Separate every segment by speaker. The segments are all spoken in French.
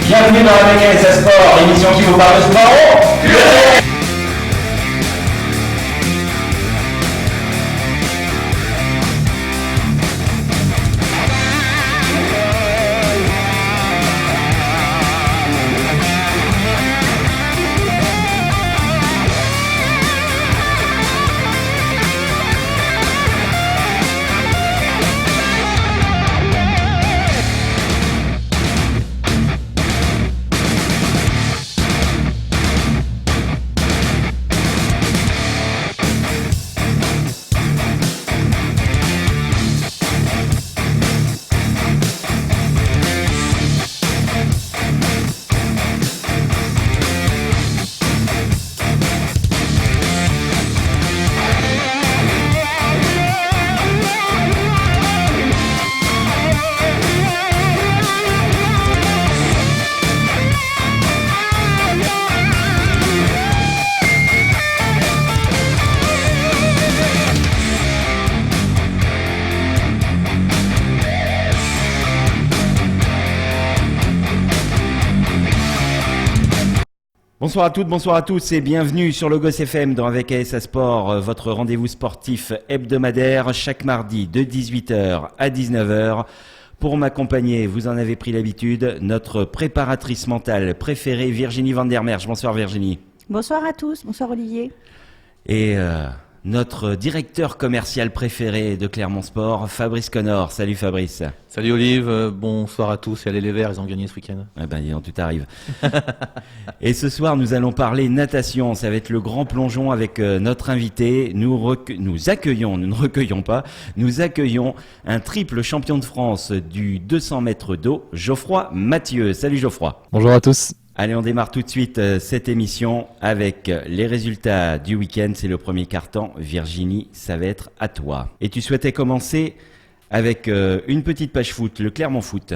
Speaker 1: Bienvenue dans la BKSS Sport, l'émission qui vous parle de sport.
Speaker 2: Bonsoir à toutes, bonsoir à tous et bienvenue sur le Goss FM dans Avec ASA Sport, votre rendez-vous sportif hebdomadaire chaque mardi de 18h à 19h. Pour m'accompagner, vous en avez pris l'habitude, notre préparatrice mentale préférée Virginie Van der Merch. Bonsoir Virginie.
Speaker 3: Bonsoir à tous, bonsoir Olivier.
Speaker 2: Et notre directeur commercial préféré de Clermont Sport, Fabrice Connor. Salut Fabrice.
Speaker 4: Salut Olive, bonsoir à tous et allez les Verts, ils ont gagné ce week-end.
Speaker 2: Eh ben dis donc, tout arrive. Et ce soir, nous allons parler natation. Ça va être le grand plongeon avec notre invité. Nous accueillons un triple champion de France du 200 mètres d'eau, Geoffroy Mathieu. Salut Geoffroy.
Speaker 5: Bonjour à tous.
Speaker 2: Allez, on démarre tout de suite cette émission avec les résultats du week-end. C'est le premier quart-temps. Virginie, ça va être à toi. Et tu souhaitais commencer avec une petite page foot, le Clermont Foot.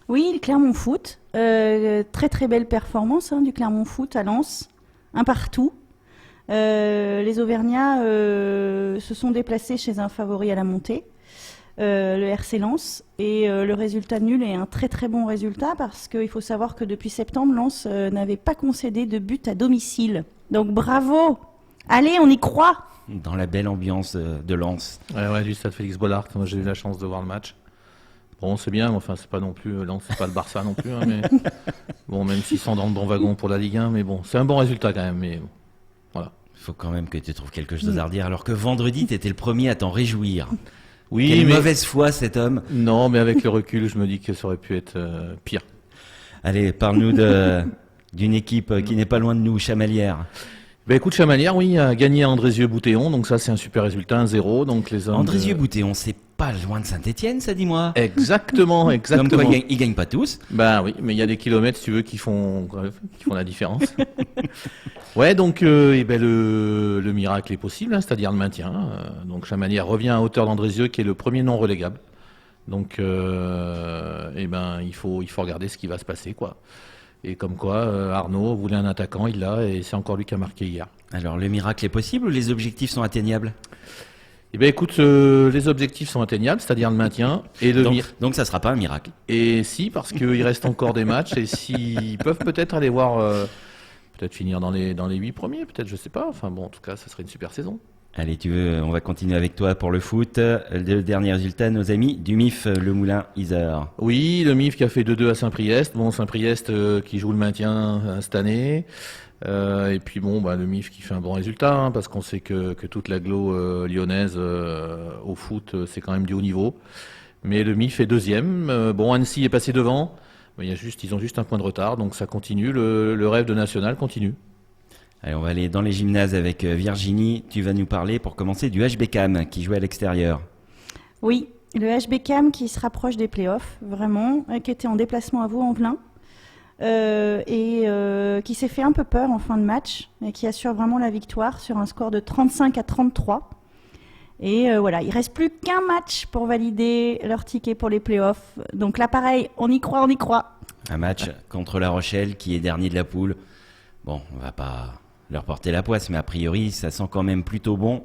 Speaker 3: Oui, le Clermont Foot. Très très belle performance du Clermont Foot à Lens. Un partout. Les Auvergnats se sont déplacés chez un favori à la montée. Le RC Lens, et le résultat nul est un très très bon résultat parce qu'il faut savoir que depuis septembre, Lens n'avait pas concédé de but à domicile. Donc bravo. Allez, on y croit.
Speaker 2: Dans la belle ambiance de Lens.
Speaker 4: Ouais, du stade Félix Bollard, moi j'ai eu la chance de voir le match. Bon, c'est bien, mais enfin c'est pas non plus Lens, c'est pas le Barça non plus, mais bon, même s'ils sont dans le bon wagon pour la Ligue 1, mais bon, c'est un bon résultat quand même, mais bon, voilà.
Speaker 2: Il faut quand même que tu trouves quelque chose à redire, alors que vendredi, tu étais le premier à t'en réjouir.
Speaker 4: Oui,
Speaker 2: quelle
Speaker 4: mais
Speaker 2: mauvaise foi cet homme.
Speaker 4: Non, mais avec le recul, je me dis que ça aurait pu être pire.
Speaker 2: Allez, parle-nous d'une équipe qui n'est pas loin de nous, Chamalières.
Speaker 4: Ben écoute, Chamalières, oui, a gagné à Andrézieux-Boutéon, donc ça c'est un super résultat, 1-0. Donc les hommes
Speaker 2: Andrézieux-Boutéon, c'est pas loin de Saint-Étienne, ça, dis-moi.
Speaker 4: Exactement.
Speaker 2: Comme quoi, ils gagnent pas tous.
Speaker 4: Ben oui, mais il y a des kilomètres, si tu veux, qui font la différence. Ouais, donc le miracle est possible, c'est-à-dire le maintien. Donc Chamalières revient à hauteur d'Andrézieux, qui est le premier non relégable. Donc il faut regarder ce qui va se passer, quoi. Et comme quoi, Arnaud voulait un attaquant, il l'a, et c'est encore lui qui a marqué hier.
Speaker 2: Alors, le miracle est possible ou les objectifs sont atteignables ?
Speaker 4: Eh bien, écoute, les objectifs sont atteignables, c'est-à-dire le maintien. Et
Speaker 2: donc, ça ne sera pas un miracle.
Speaker 4: Et si, parce qu'il reste encore des matchs, et s'ils peuvent peut-être aller voir, peut-être finir dans les 8 premiers, peut-être, je sais pas. Enfin bon, en tout cas, ça serait une super saison.
Speaker 2: Allez, on va continuer avec toi pour le foot. Le dernier résultat, nos amis du MIF, le Moulin Isère.
Speaker 4: Oui, le MIF qui a fait 2-2 à Saint-Priest. Bon, Saint-Priest qui joue le maintien cette année. Et puis bon, le MIF qui fait un bon résultat, parce qu'on sait que toute l'agglo lyonnaise au foot, c'est quand même du haut niveau. Mais le MIF est deuxième. Bon, Annecy est passé devant. Mais ils ont juste un point de retard, donc ça continue. Le rêve de national continue.
Speaker 2: Allez, on va aller dans les gymnases avec Virginie. Tu vas nous parler, pour commencer, du HBCAM qui jouait à l'extérieur.
Speaker 3: Oui, le HBCAM qui se rapproche des playoffs, vraiment, qui était en déplacement à Vaux-en-Velin et qui s'est fait un peu peur en fin de match et qui assure vraiment la victoire sur un score de 35-33. Et voilà, il ne reste plus qu'un match pour valider leur ticket pour les playoffs. Donc là, pareil, on y croit.
Speaker 2: Un match contre La Rochelle qui est dernier de la poule. Bon, on ne va pas leur porter la poisse, mais a priori, ça sent quand même plutôt bon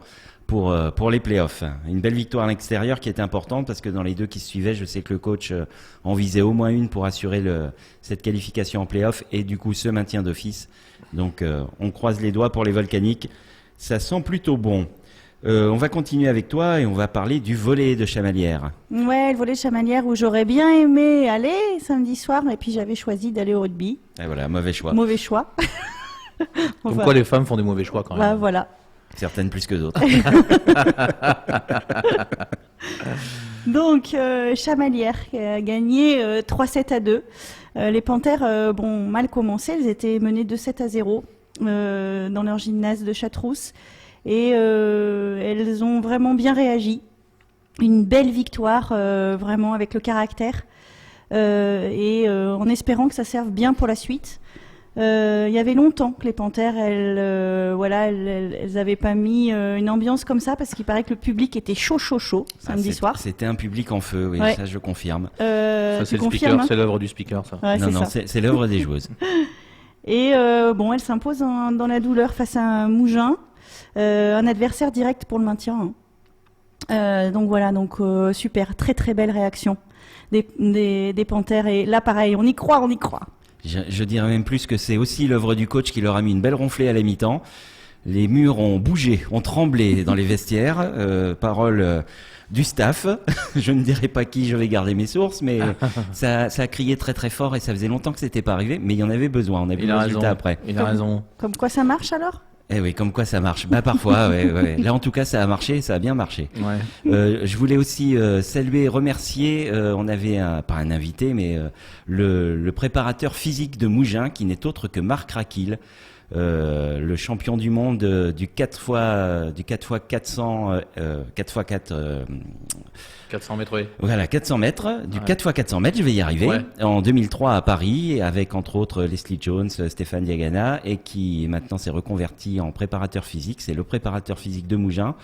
Speaker 2: pour les playoffs. Une belle victoire à l'extérieur qui était importante parce que dans les deux qui se suivaient, je sais que le coach en visait au moins une pour assurer cette qualification en playoff et du coup ce maintien d'office. Donc on croise les doigts pour les Volcaniques. Ça sent plutôt bon. On va continuer avec toi et on va parler du volley de Chamalières.
Speaker 3: Ouais, le volley de Chamalières où j'aurais bien aimé aller samedi soir, et puis j'avais choisi d'aller au rugby.
Speaker 2: Et voilà, mauvais choix.
Speaker 3: Mauvais choix.
Speaker 4: Comme quoi les femmes font des mauvais choix quand même.
Speaker 3: Bah, voilà.
Speaker 2: Certaines plus que d'autres.
Speaker 3: Donc, Chamalières qui a gagné 3-7-2. Les Panthères ont mal commencé. Elles étaient menées 2-7-0 dans leur gymnase de Chatrousse. Et elles ont vraiment bien réagi. Une belle victoire, vraiment avec le caractère. En espérant que ça serve bien pour la suite. Il y avait longtemps que les Panthères, elles avaient pas mis une ambiance comme ça parce qu'il paraît que le public était chaud samedi soir.
Speaker 2: C'était un public en feu, oui,
Speaker 3: Ouais.
Speaker 2: ça je confirme.
Speaker 4: Ça c'est le speaker, c'est l'œuvre du speaker ça.
Speaker 3: Ouais,
Speaker 2: non,
Speaker 3: c'est ça.
Speaker 2: c'est l'œuvre des joueuses.
Speaker 3: Et elle s'impose dans la douleur face à un Mougins, un adversaire direct pour le maintien. Donc super, très très belle réaction des Panthères. Et là pareil, on y croit.
Speaker 2: Je dirais même plus que c'est aussi l'œuvre du coach qui leur a mis une belle ronflée à la mi-temps. Les murs ont bougé, ont tremblé dans les vestiaires. Parole du staff. Je ne dirai pas qui, je vais garder mes sources, mais ça a crié très très fort et ça faisait longtemps que c'était pas arrivé, mais il y en avait besoin. On a vu le résultat après.
Speaker 4: Il a raison.
Speaker 3: Comme quoi ça marche alors ?
Speaker 2: Eh oui, comme quoi ça marche. Bah parfois, ouais. Là en tout cas ça a marché, ça a bien marché.
Speaker 4: Ouais.
Speaker 2: Je voulais aussi saluer et remercier, on avait pas un invité, mais le préparateur physique de Mougins, qui n'est autre que Marc Raquil, le champion du monde du 4x400,
Speaker 4: 400 mètres, oui.
Speaker 2: Voilà, 400 mètres, du
Speaker 4: Ouais.
Speaker 2: 4x400 mètres, je vais y arriver,
Speaker 4: Ouais.
Speaker 2: en 2003 à Paris, avec entre autres Leslie Jones, Stéphane Diagana, et qui maintenant s'est reconverti en préparateur physique. C'est le préparateur physique de Mougins.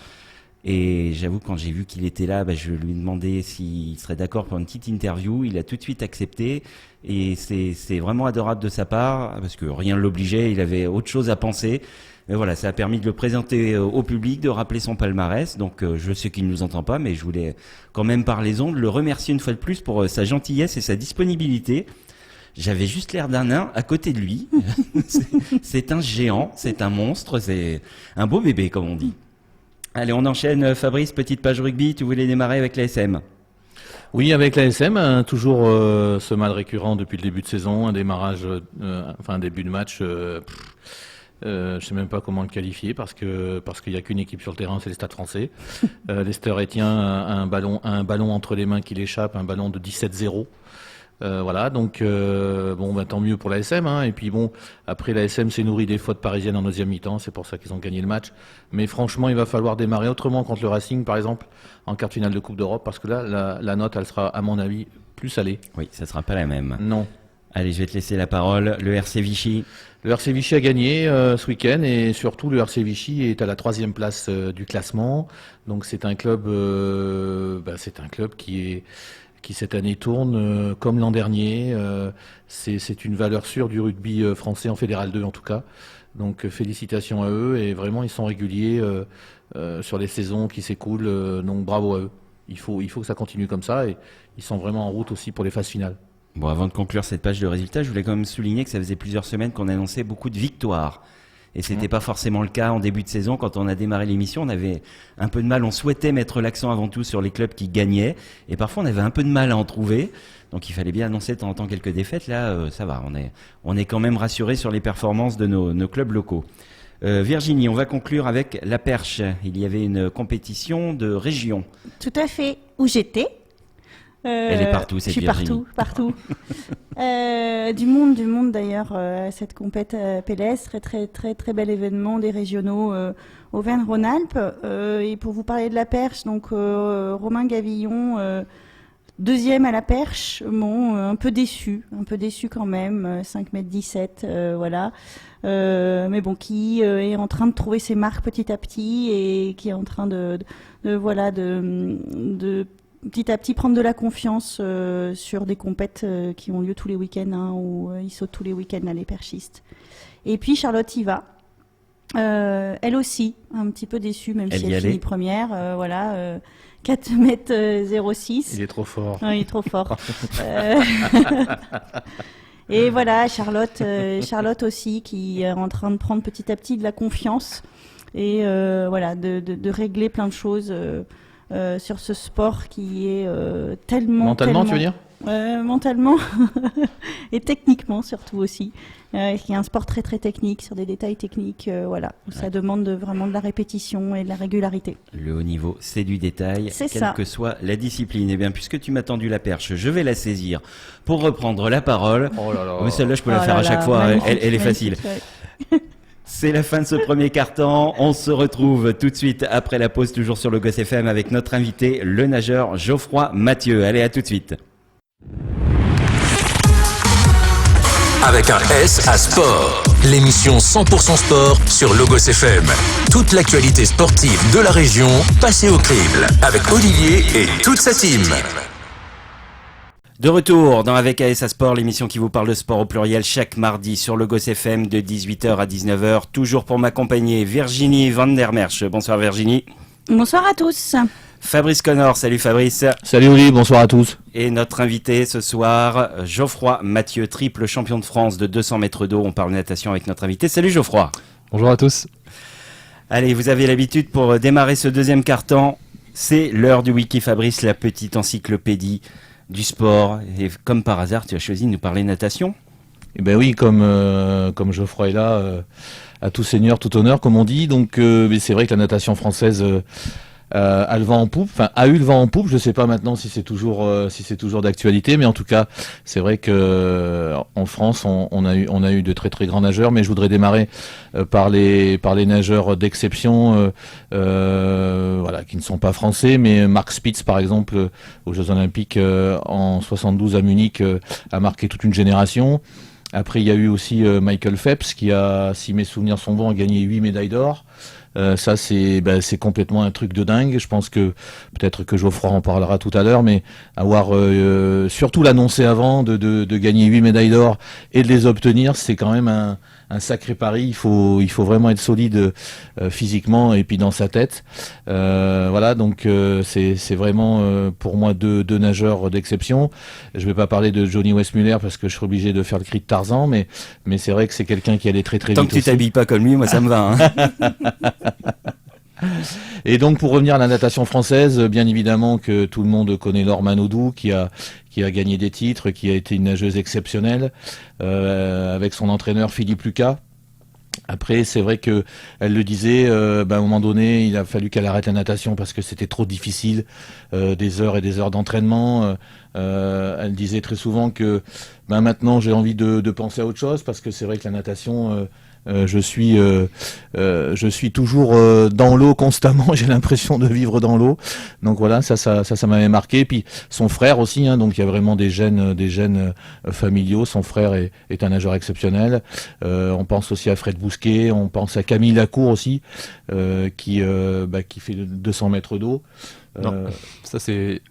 Speaker 2: Et j'avoue, quand j'ai vu qu'il était là, je lui ai demandé s'il serait d'accord pour une petite interview. Il a tout de suite accepté. Et c'est vraiment adorable de sa part, parce que rien ne l'obligeait, il avait autre chose à penser. Mais voilà, ça a permis de le présenter au public, de rappeler son palmarès. Donc je sais qu'il ne nous entend pas, mais je voulais quand même par les ondes le remercier une fois de plus pour sa gentillesse et sa disponibilité. J'avais juste l'air d'un nain à côté de lui. C'est un géant, c'est un monstre, c'est un beau bébé comme on dit. Allez, on enchaîne. Fabrice, petite page rugby, tu voulais démarrer avec la SM.
Speaker 4: Oui, avec la SM, toujours ce mal récurrent depuis le début de saison, un démarrage, un début de match. Je sais même pas comment le qualifier parce qu'il y a qu'une équipe sur le terrain, c'est le Stade Français. Lester Etienne a un ballon entre les mains qui l'échappe, un ballon de 17-0. Voilà, donc tant mieux pour la SM. Et puis après la SM s'est nourrie des fautes parisiennes en deuxième mi-temps, c'est pour ça qu'ils ont gagné le match. Mais franchement, il va falloir démarrer autrement contre le Racing, par exemple, en quart de finale de Coupe d'Europe, parce que là, la note, elle sera, à mon avis, plus salée.
Speaker 2: Oui, ça sera pas la même.
Speaker 4: Non.
Speaker 2: Allez, je vais te laisser la parole. Le RC Vichy.
Speaker 4: Le RC Vichy a gagné ce week-end et surtout le RC Vichy est à la 3e place du classement. Donc c'est un club, qui cette année tourne comme l'an dernier. C'est une valeur sûre du rugby français en Fédéral 2 en tout cas. Donc félicitations à eux et vraiment ils sont réguliers sur les saisons qui s'écoulent. Donc bravo à eux. Il faut que ça continue comme ça et ils sont vraiment en route aussi pour les phases finales.
Speaker 2: Bon, avant de conclure cette page de résultats, je voulais quand même souligner que ça faisait plusieurs semaines qu'on annonçait beaucoup de victoires. Et c'était pas forcément le cas en début de saison. Quand on a démarré l'émission, on avait un peu de mal. On souhaitait mettre l'accent avant tout sur les clubs qui gagnaient. Et parfois, on avait un peu de mal à en trouver. Donc, il fallait bien annoncer de temps en temps quelques défaites. Là, ça va. On est quand même rassuré sur les performances de nos clubs locaux. Virginie, on va conclure avec la Perche. Il y avait une compétition de région.
Speaker 3: Tout à fait. Où j'étais.
Speaker 2: Elle est partout, cette Virginie.
Speaker 3: Je suis partout. Du monde d'ailleurs, cette compète PLS, très très très très bel événement des régionaux Auvergne-Rhône-Alpes. Et pour vous parler de la Perche, donc Romain Gavillon, deuxième à la Perche, un peu déçu quand même, 5,17 m, voilà. Mais qui est en train de trouver ses marques petit à petit et qui est en train de petit à petit prendre de la confiance sur des compètes qui ont lieu tous les week-ends, où ils sautent tous les week-ends là, les perchistes. Et puis Charlotte Iva, Elle aussi, un petit peu déçue, même
Speaker 2: Elle
Speaker 3: si
Speaker 2: y
Speaker 3: elle finit
Speaker 2: allait.
Speaker 3: première. 4 mètres 06.
Speaker 4: Il est trop fort.
Speaker 3: Non, il est trop fort. Et voilà, Charlotte aussi, qui est en train de prendre petit à petit de la confiance et de régler plein de choses sur ce sport qui est
Speaker 4: Mentalement, tu veux dire?
Speaker 3: Mentalement et techniquement surtout aussi. Qui est un sport très très technique, sur des détails techniques, où ça demande vraiment de la répétition et de la régularité.
Speaker 2: Le haut niveau, c'est du détail,
Speaker 3: C'est
Speaker 2: quelle
Speaker 3: ça.
Speaker 2: que soit la discipline. Eh bien, puisque tu m'as tendu la perche, je vais la saisir pour reprendre la parole.
Speaker 4: Oh là là.
Speaker 2: Mais celle-là, je peux la
Speaker 3: Oh
Speaker 2: faire
Speaker 3: là
Speaker 2: à chaque
Speaker 3: là,
Speaker 2: fois,
Speaker 3: magnifique,
Speaker 2: elle est facile.
Speaker 3: magnifique, ouais.
Speaker 2: C'est la fin de ce premier quart-temps. On se retrouve tout de suite après la pause, toujours sur le Gosse FM, avec notre invité, le nageur Geoffroy Mathieu. Allez, à tout de suite.
Speaker 5: Avec un S à sport. L'émission 100% sport sur Logos FM. Toute l'actualité sportive de la région passée au crible. Avec Olivier et toute sa team.
Speaker 2: De retour dans Avec AS à Sport, l'émission qui vous parle de sport au pluriel chaque mardi sur le Gosse FM de 18h à 19h. Toujours pour m'accompagner, Virginie Van der Merch. Bonsoir Virginie.
Speaker 3: Bonsoir à tous.
Speaker 2: Fabrice Connor, salut Fabrice.
Speaker 4: Salut Oli, bonsoir à tous.
Speaker 2: Et notre invité ce soir, Geoffroy Mathieu, triple champion de France de 200 mètres d'eau. On parle natation avec notre invité. Salut Geoffroy.
Speaker 6: Bonjour à tous.
Speaker 2: Allez, vous avez l'habitude pour démarrer ce deuxième quart-temps. C'est l'heure du Wiki Fabrice, la petite encyclopédie du sport. Et comme par hasard, tu as choisi de nous parler natation.
Speaker 4: Eh ben oui, comme Geoffroy est là, à tout seigneur, tout honneur, comme on dit. Donc, mais c'est vrai que la natation française a le vent en poupe, enfin a eu le vent en poupe. Je sais pas maintenant si c'est toujours d'actualité, mais en tout cas, c'est vrai que en France, on a eu de très très grands nageurs. Mais je voudrais démarrer par les nageurs d'exception, qui ne sont pas français, mais Mark Spitz par exemple aux Jeux Olympiques en 72 à Munich a marqué toute une génération. Après, il y a eu aussi Michael Phelps qui a, si mes souvenirs sont bons, a gagné 8 médailles d'or. Ça, c'est complètement un truc de dingue. Je pense que peut-être que Geoffroy en parlera tout à l'heure, mais avoir surtout l'annoncer avant de gagner 8 médailles d'or et de les obtenir, c'est quand même un sacré pari. Il faut vraiment être solide physiquement et puis dans sa tête. Donc c'est vraiment pour moi deux nageurs d'exception. Je vais pas parler de Johnny Westmuller parce que je serais obligé de faire le cri de Tarzan, mais c'est vrai que c'est quelqu'un qui allait très très
Speaker 2: Tant
Speaker 4: vite
Speaker 2: que tu
Speaker 4: aussi.
Speaker 2: t'habilles pas comme lui, moi ça me va. Hein.
Speaker 4: Et donc pour revenir à la natation française, bien évidemment que tout le monde connaît Laure Manodou qui a gagné des titres, qui a été une nageuse exceptionnelle avec son entraîneur Philippe Lucas. Après, c'est vrai que elle le disait, à un moment donné, il a fallu qu'elle arrête la natation parce que c'était trop difficile, des heures et des heures d'entraînement. Elle disait très souvent que maintenant j'ai envie de penser à autre chose parce que c'est vrai que la natation je suis toujours dans l'eau constamment. J'ai l'impression de vivre dans l'eau. Donc voilà, ça m'avait marqué. Puis son frère aussi, hein, donc il y a vraiment des gènes familiaux. Son frère est un nageur exceptionnel. On pense aussi à Fred Bousquet. On pense à Camille Lacour aussi, qui fait 200 mètres d'eau.
Speaker 6: Non, ça c'est...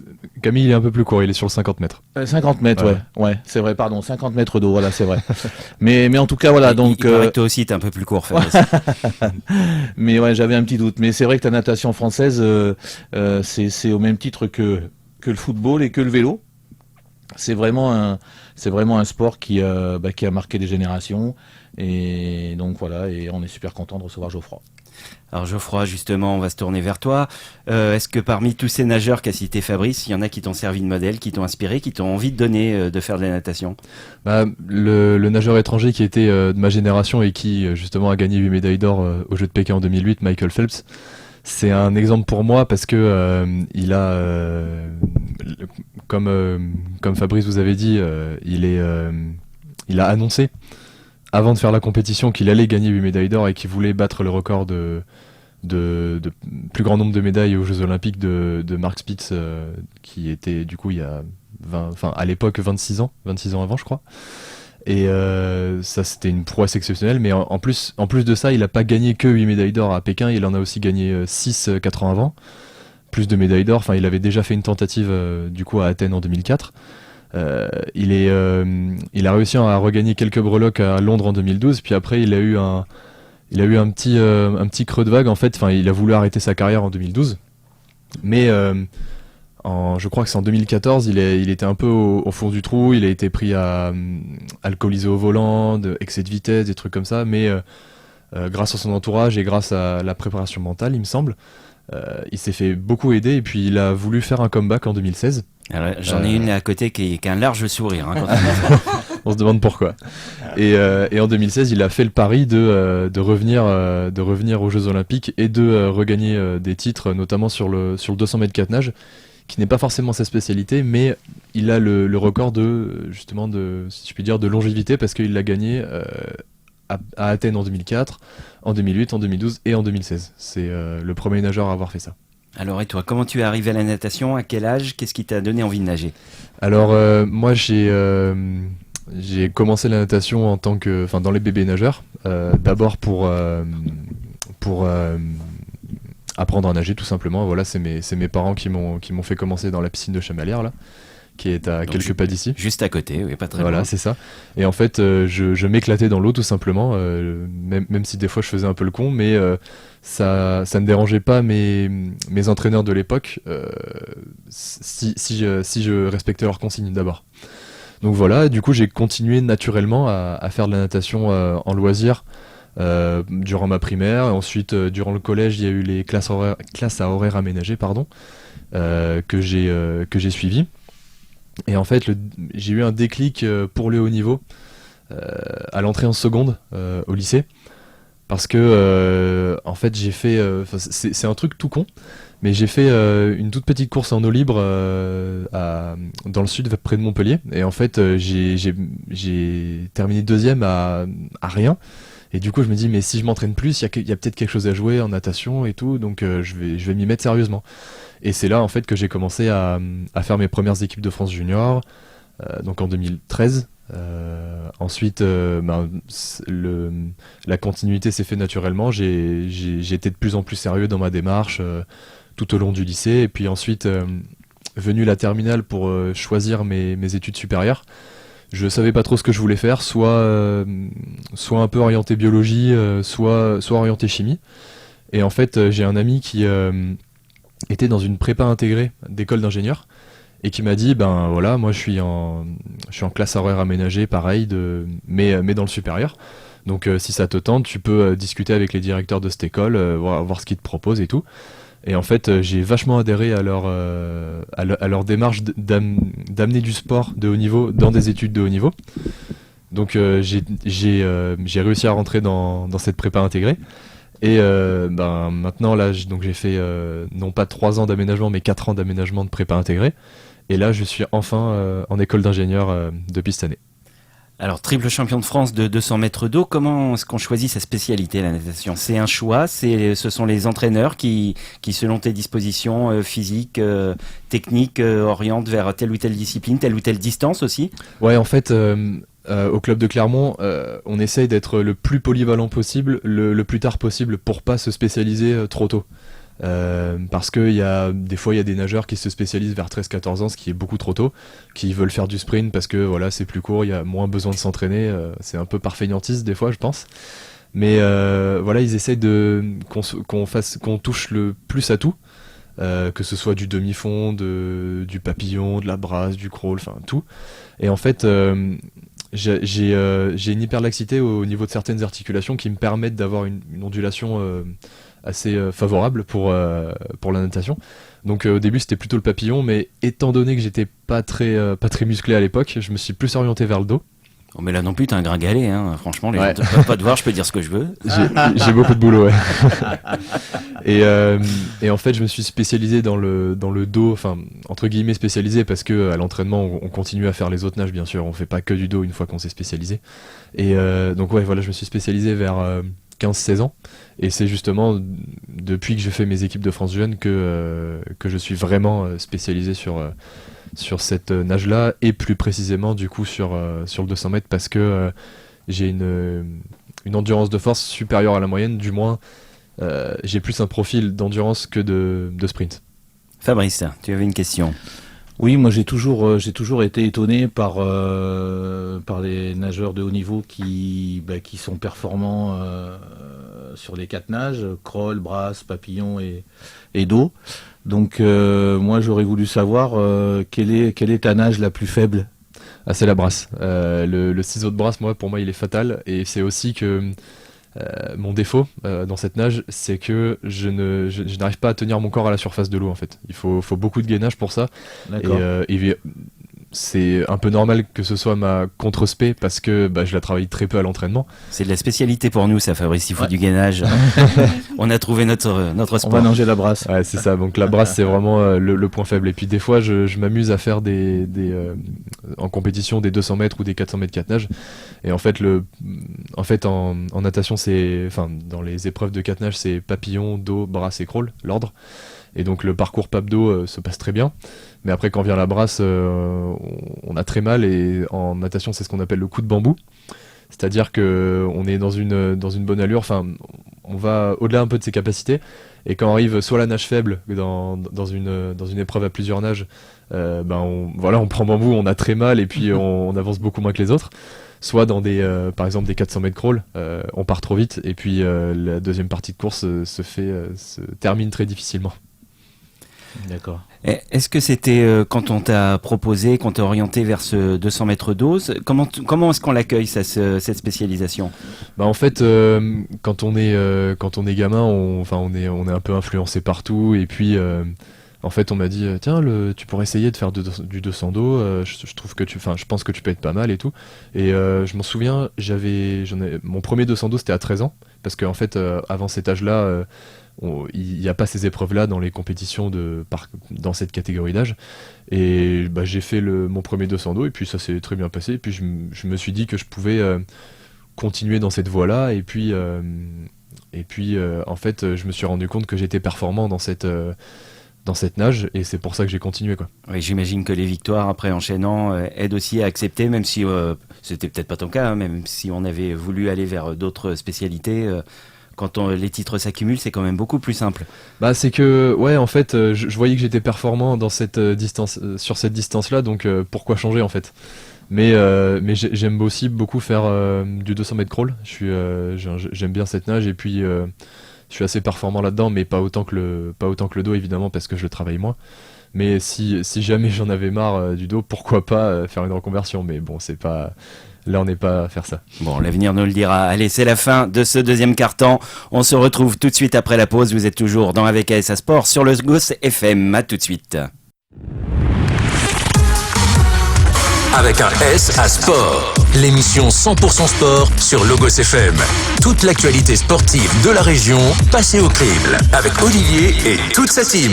Speaker 6: Camille il est un peu plus court, il est sur le 50 mètres.
Speaker 4: 50 mètres,
Speaker 6: Ouais.
Speaker 4: ouais, c'est vrai, pardon, 50 mètres d'eau, voilà, c'est vrai. mais en tout cas, voilà, donc...
Speaker 2: Il paraît que toi aussi t'es un peu plus court, Fabrice.
Speaker 4: Mais ouais, j'avais un petit doute. Mais c'est vrai que la natation française, c'est au même titre que le football et que le vélo. C'est vraiment un sport qui a marqué des générations. Et donc voilà, et on est super content de recevoir Geoffroy.
Speaker 2: Alors Geoffroy, justement, on va se tourner vers toi. Est-ce que parmi tous ces nageurs qu'a cité Fabrice, il y en a qui t'ont servi de modèle, qui t'ont inspiré, qui t'ont envie de donner, de faire de la natation?
Speaker 6: Le nageur étranger qui était de ma génération et qui justement a gagné 8 médailles d'or aux Jeux de Pékin en 2008, Michael Phelps, c'est un exemple pour moi parce que il a, comme Fabrice vous avait dit, il a annoncé avant de faire la compétition qu'il allait gagner 8 médailles d'or et qu'il voulait battre le record de plus grand nombre de médailles aux Jeux Olympiques de Mark Spitz, qui était du coup il y a à l'époque 26 ans avant je crois. Et ça c'était une prouesse exceptionnelle, mais en plus de ça il a pas gagné que 8 médailles d'or à Pékin, il en a aussi gagné 6 4 ans avant, plus de médailles d'or, il avait déjà fait une tentative du coup à Athènes en 2004. Il a réussi à regagner quelques breloques à Londres en 2012, puis après il a eu il a eu un petit creux de vague en fait. Enfin, il a voulu arrêter sa carrière en 2012, mais je crois que c'est en 2014, il était un peu au fond du trou. Il a été pris à alcoolisé au volant, excès de vitesse, des trucs comme ça. Mais grâce à son entourage et grâce à la préparation mentale, il me semble, il s'est fait beaucoup aider et puis il a voulu faire un comeback en 2016.
Speaker 2: Alors, j'en ai une là à côté qui a un large sourire. Hein, quand
Speaker 6: On se demande pourquoi. Et en 2016, il a fait le pari de revenir aux Jeux Olympiques et de regagner des titres, notamment sur le 200 mètres 4 nages, qui n'est pas forcément sa spécialité, mais il a le record justement si je puis dire, de longévité parce qu'il l'a gagné à Athènes en 2004, en 2008, en 2012 et en 2016. C'est le premier nageur à avoir fait ça.
Speaker 2: Alors, et toi, comment tu es arrivé à la natation? À quel âge? Qu'est-ce qui t'a donné envie de nager?
Speaker 6: Alors, moi, j'ai commencé la natation dans les bébés nageurs. D'abord pour apprendre à nager, tout simplement. Voilà, c'est mes parents qui m'ont fait commencer dans la piscine de Chamalières, là, qui est à quelques pas d'ici.
Speaker 2: Juste à côté, oui, pas très
Speaker 6: Voilà,
Speaker 2: loin.
Speaker 6: c'est ça. Et en fait, je m'éclatais dans l'eau, tout simplement, même si des fois je faisais un peu le con, mais ça ne dérangeait pas mes entraîneurs de l'époque si je respectais leurs consignes d'abord. Donc voilà, du coup j'ai continué naturellement à faire de la natation en loisir durant ma primaire. Et ensuite, durant le collège, il y a eu les classes à horaires aménagés, que j'ai suivies. Et en fait, j'ai eu un déclic pour le haut niveau à l'entrée en seconde au lycée. Parce que, en fait, j'ai fait... c'est un truc tout con, mais j'ai fait une toute petite course en eau libre dans le sud, près de Montpellier. Et en fait, j'ai terminé deuxième à rien. Et du coup, je me dis, mais si je m'entraîne plus, il y a peut-être quelque chose à jouer en natation et tout, donc je vais m'y mettre sérieusement. Et c'est là, en fait, que j'ai commencé à faire mes premières équipes de France junior, donc en 2013. Ensuite, la continuité s'est faite naturellement. J'ai été de plus en plus sérieux dans ma démarche tout au long du lycée. Et puis ensuite, venu la terminale pour choisir mes études supérieures, je savais pas trop ce que je voulais faire, soit un peu orienté biologie, soit orienté chimie. Et en fait, j'ai un ami qui était dans une prépa intégrée d'école d'ingénieur et qui m'a dit, ben voilà, moi je suis en classe horaire aménagée, pareil, mais dans le supérieur. Donc si ça te tente, tu peux discuter avec les directeurs de cette école, voir ce qu'ils te proposent et tout. Et en fait, j'ai vachement adhéré à leur démarche d'amener du sport de haut niveau dans des études de haut niveau. Donc j'ai réussi à rentrer dans cette prépa intégrée. Et maintenant, là, j'ai fait non pas 3 ans d'aménagement, mais 4 ans d'aménagement de prépa intégrée. Et là, je suis enfin en école d'ingénieur depuis cette année.
Speaker 2: Alors, triple champion de France de 200 mètres d'eau, comment est-ce qu'on choisit sa spécialité, la natation? C'est un choix, ce sont les entraîneurs qui selon tes dispositions physiques, techniques, orientent vers telle ou telle discipline, telle ou telle distance aussi? Ouais,
Speaker 6: en fait, au club de Clermont, on essaye d'être le plus polyvalent possible, le plus tard possible, pour pas se spécialiser trop tôt. Parce que des fois il y a des nageurs qui se spécialisent vers 13-14 ans, ce qui est beaucoup trop tôt, qui veulent faire du sprint parce que voilà, c'est plus court, il y a moins besoin de s'entraîner, c'est un peu par fainéantise des fois, je pense. Mais voilà, ils essayent qu'on touche le plus à tout, que ce soit du demi-fond, du papillon, de la brasse, du crawl, enfin tout. Et en fait, j'ai une hyperlaxité au niveau de certaines articulations qui me permettent d'avoir une ondulation assez favorable pour la natation. Donc au début c'était plutôt le papillon, mais étant donné que j'étais pas très musclé à l'époque, je me suis plus orienté vers le dos.
Speaker 2: Oh, mais là non plus t'es un gringalet, hein. Franchement, les gens ne peuvent pas te voir, je peux dire ce que je veux.
Speaker 6: J'ai beaucoup de boulot, ouais. Et en fait je me suis spécialisé dans le dos, enfin entre guillemets spécialisé, parce que à l'entraînement on continue à faire les autres nages, bien sûr, on fait pas que du dos une fois qu'on s'est spécialisé. Et donc ouais, voilà, je me suis spécialisé vers 15-16 ans, et c'est justement depuis que je fais mes équipes de France Jeunes que je suis vraiment spécialisé sur cette nage-là, et plus précisément du coup sur le 200 mètres, parce que j'ai une endurance de force supérieure à la moyenne, du moins j'ai plus un profil d'endurance que de sprint.
Speaker 2: Fabrice, tu avais une question?
Speaker 4: Oui, moi j'ai toujours été étonné par les nageurs de haut niveau qui sont performants sur les 4 nages, crawl, brasse, papillon et dos. Donc moi j'aurais voulu savoir quelle est ta nage la plus faible.
Speaker 6: Ah, c'est la brasse. Le ciseau de brasse, pour moi, il est fatal. Et c'est aussi que mon défaut dans cette nage, c'est que je n'arrive pas à tenir mon corps à la surface de l'eau, en fait. Il faut beaucoup de gainage pour ça.
Speaker 4: D'accord.
Speaker 6: Et c'est un peu normal que ce soit ma contre-spé parce que je la travaille très peu à l'entraînement.
Speaker 2: C'est de la spécialité pour nous, ça, Fabrice. Il faut
Speaker 4: Ouais.
Speaker 2: du gainage. On a trouvé notre
Speaker 4: On
Speaker 2: sport.
Speaker 4: va nager la brasse.
Speaker 6: Ouais, c'est ça. Donc la brasse, c'est vraiment le point faible. Et puis des fois, je m'amuse à faire en compétition des 200 mètres ou des 400 mètres 4 nages. Et en fait, en natation, dans les épreuves de 4 nages, c'est papillon, dos, brasse et crawl, l'ordre. Et donc le parcours pape-dos se passe très bien. Mais après, quand vient la brasse, on a très mal. Et en natation, c'est ce qu'on appelle le coup de bambou. C'est-à-dire qu'on est dans une bonne allure. Enfin, on va au-delà un peu de ses capacités. Et quand arrive soit la nage faible dans une épreuve à plusieurs nages, on prend bambou, on a très mal et puis on avance beaucoup moins que les autres. Soit dans par exemple des 400 mètres crawl, on part trop vite et puis la deuxième partie de course se termine très difficilement.
Speaker 4: D'accord.
Speaker 2: Est-ce que c'était quand on t'a proposé, qu'on t'a orienté vers ce 200 mètres d'ose, comment est-ce qu'on l'accueille, cette spécialisation?
Speaker 6: En fait, quand on est gamin, on est un peu influencé partout et puis en fait on m'a dit tiens tu pourrais essayer de faire du 200 dos, je trouve que je pense que tu peux être pas mal et tout. Et je m'en souviens, mon premier 200 dos c'était à 13 ans parce qu'en fait avant cet âge-là il n'y a pas ces épreuves-là dans les compétitions dans cette catégorie d'âge. Et j'ai fait mon premier 200 dos et puis ça s'est très bien passé. Et puis je me suis dit que je pouvais continuer dans cette voie-là. Et puis en fait, je me suis rendu compte que j'étais performant dans cette nage et c'est pour ça que j'ai continué, quoi.
Speaker 2: Oui, j'imagine que les victoires après enchaînant aident aussi à accepter, même si c'était peut-être pas ton cas, hein, même si on avait voulu aller vers d'autres spécialités. Quand les titres s'accumulent, c'est quand même beaucoup plus simple.
Speaker 6: C'est que, ouais, en fait, je voyais que j'étais performant dans cette distance, sur cette distance-là, donc pourquoi changer, en fait. Mais j'aime aussi beaucoup faire du 200 mètres crawl. J'aime bien cette nage et puis je suis assez performant là-dedans, mais pas autant que le dos, évidemment, parce que je le travaille moins. Mais si jamais j'en avais marre du dos, pourquoi pas faire une reconversion. Mais bon, c'est pas... Là, on n'est pas à faire ça.
Speaker 2: Bon, l'avenir nous le dira. Allez, c'est la fin de ce deuxième quart-temps. On se retrouve tout de suite après la pause. Vous êtes toujours dans Avec ASA Sport sur le Logos FM. À tout de suite.
Speaker 5: Avec un S à sport. L'émission 100% sport sur Logos FM. Toute l'actualité sportive de la région passée au crible. Avec Olivier et toute sa team.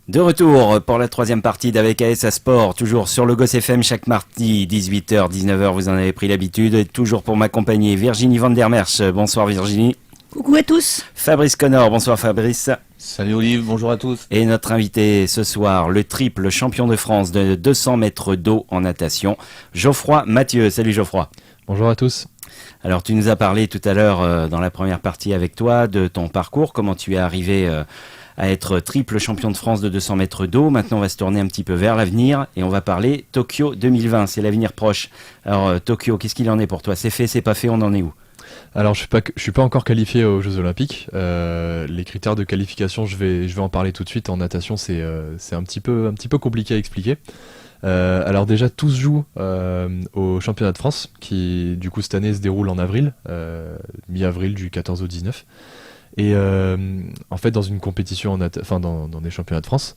Speaker 2: De retour pour la troisième partie d'Avec ASA Sport, toujours sur Logos FM chaque mardi, 18h, 19h, vous en avez pris l'habitude. Et toujours pour m'accompagner, Virginie Van der Merch. Bonsoir Virginie.
Speaker 3: Coucou à tous.
Speaker 2: Fabrice Connor, bonsoir Fabrice.
Speaker 4: Salut Olive, bonjour à tous.
Speaker 2: Et notre invité ce soir, le triple champion de France de 200 mètres d'eau en natation, Geoffroy Mathieu. Salut Geoffroy.
Speaker 6: Bonjour à tous.
Speaker 2: Alors tu nous as parlé tout à l'heure dans la première partie avec toi de ton parcours, comment tu es arrivé à être triple champion de France de 200 mètres d'eau. Maintenant, on va se tourner un petit peu vers l'avenir et on va parler Tokyo 2020. C'est l'avenir proche. Alors, Tokyo, qu'est-ce qu'il en est pour toi? C'est fait, c'est pas fait, on en est où?
Speaker 6: Alors, je suis pas encore qualifié aux Jeux Olympiques. Les critères de qualification, je vais en parler tout de suite. En natation, c'est un petit peu compliqué à expliquer. Alors déjà, tout se joue au championnat de France, qui du coup cette année se déroule en avril, mi-avril du 14 au 19. Et en fait, dans une compétition, dans des championnats de France